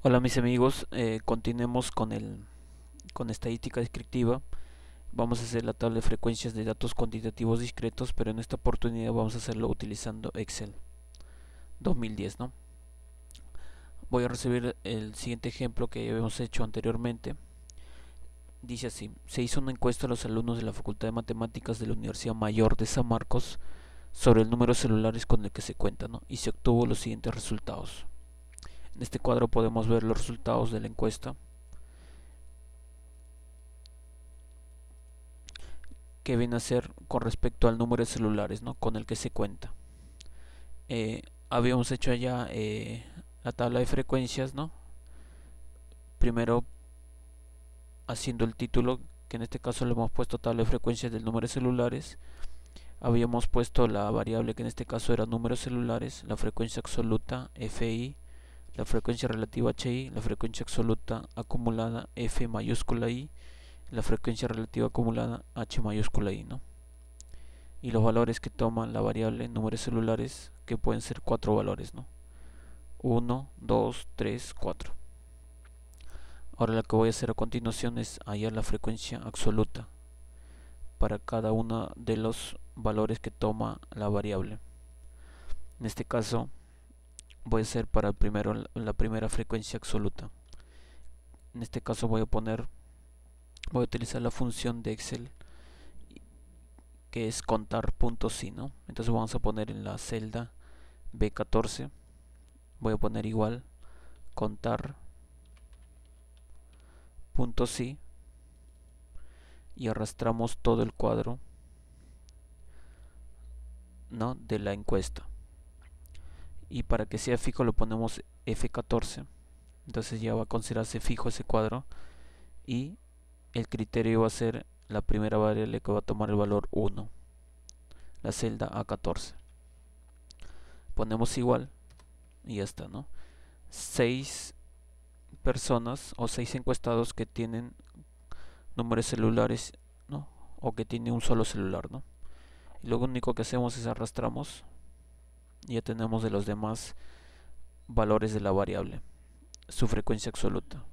Hola mis amigos, continuemos con estadística descriptiva. Vamos a hacer la tabla de frecuencias de datos cuantitativos discretos, pero en esta oportunidad vamos a hacerlo utilizando Excel 2010, ¿no? Voy a recibir el siguiente ejemplo que habíamos hecho anteriormente. Dice así: se hizo una encuesta a los alumnos de la Facultad de Matemáticas de la Universidad Mayor de San Marcos sobre el número de celulares con el que se cuenta, ¿no? Y se obtuvo los siguientes resultados. En este cuadro podemos ver los resultados de la encuesta, que viene a ser con respecto al número de celulares, ¿no?, con el que se cuenta. Habíamos hecho ya la tabla de frecuencias, ¿no? Primero haciendo el título, que en este caso le hemos puesto tabla de frecuencias del número de celulares. Habíamos puesto la variable, que en este caso era número de celulares, la frecuencia absoluta FI, la frecuencia relativa HI, la frecuencia absoluta acumulada F mayúscula I, la frecuencia relativa acumulada H mayúscula I, ¿no? Y los valores que toman la variable números celulares, que pueden ser 4 valores, ¿no? 1, 2, 3, 4. Ahora lo que voy a hacer a continuación es hallar la frecuencia absoluta para cada uno de los valores que toma la variable. En este caso voy a hacer para primero la primera frecuencia absoluta. En este caso voy a utilizar la función de Excel, que es contar puntos y, ¿no? Entonces vamos a poner en la celda B14, voy a poner igual contar puntos y arrastramos todo el cuadro, ¿no?, de la encuesta. Y para que sea fijo lo ponemos F14, entonces ya va a considerarse fijo ese cuadro, y el criterio va a ser la primera variable, que va a tomar el valor 1, la celda A14. Ponemos igual y ya está, ¿no? 6 personas o 6 encuestados que tienen números celulares, ¿no?, o que tienen un solo celular, ¿no? Y lo único que hacemos es arrastramos y ya tenemos de los demás valores de la variable su frecuencia absoluta.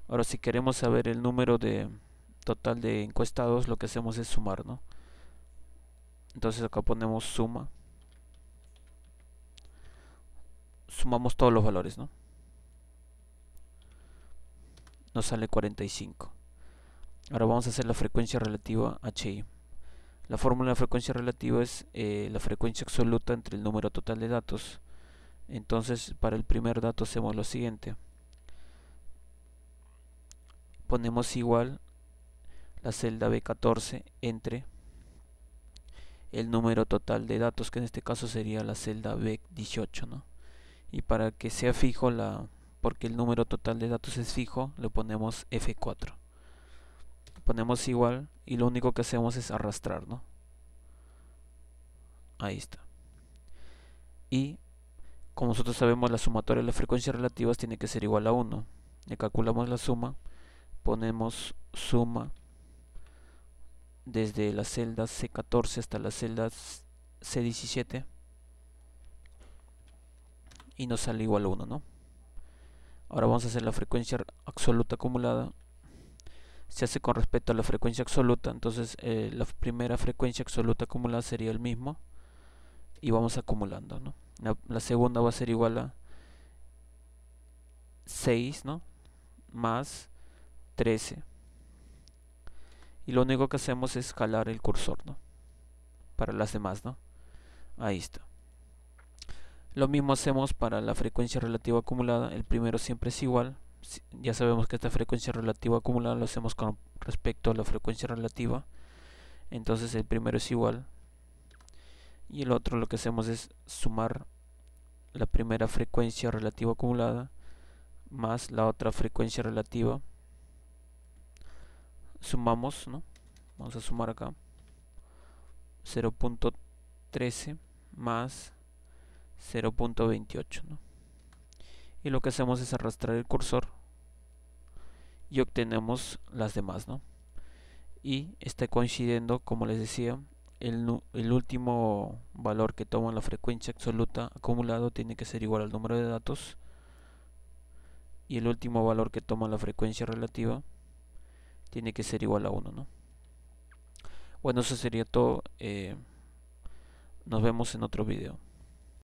Ahora, si queremos saber el número de total de encuestados, lo que hacemos es sumar, ¿no? Entonces acá ponemos suma, sumamos todos los valores, ¿no? Nos sale 45. Ahora vamos a hacer la frecuencia relativa HI. La fórmula de frecuencia relativa es la frecuencia absoluta entre el número total de datos. Entonces, para el primer dato hacemos lo siguiente: ponemos igual la celda B14 entre el número total de datos, que en este caso sería la celda B18, ¿no? Y para que sea fijo, porque el número total de datos es fijo, le ponemos F4. Ponemos igual y lo único que hacemos es arrastrar, ¿no? Ahí está. Y como nosotros sabemos, la sumatoria de las frecuencias relativas tiene que ser igual a 1. Le calculamos la suma, ponemos suma desde la celda C14 hasta la celda C17 y nos sale igual a 1, ¿no? Ahora vamos a hacer la frecuencia absoluta acumulada. Se hace con respecto a la frecuencia absoluta, entonces la primera frecuencia absoluta acumulada sería el mismo y vamos acumulando, ¿no? La segunda va a ser igual a 6, ¿no?, más 13. Y lo único que hacemos es jalar el cursor, ¿no?, para las demás, ¿no? Ahí está. Lo mismo hacemos para la frecuencia relativa acumulada. El primero siempre es igual. Ya sabemos que esta frecuencia relativa acumulada lo hacemos con respecto a la frecuencia relativa. Entonces el primero es igual. Y el otro lo que hacemos es sumar la primera frecuencia relativa acumulada más la otra frecuencia relativa. Sumamos, ¿no? Vamos a sumar acá 0.13 más 0.28, ¿no? Y lo que hacemos es arrastrar el cursor y obtenemos las demás, ¿no? Y está coincidiendo, como les decía, el último valor que toma la frecuencia absoluta acumulado tiene que ser igual al número de datos y el último valor que toma la frecuencia relativa tiene que ser igual a 1, ¿no? Bueno, eso sería todo. Nos vemos en otro video.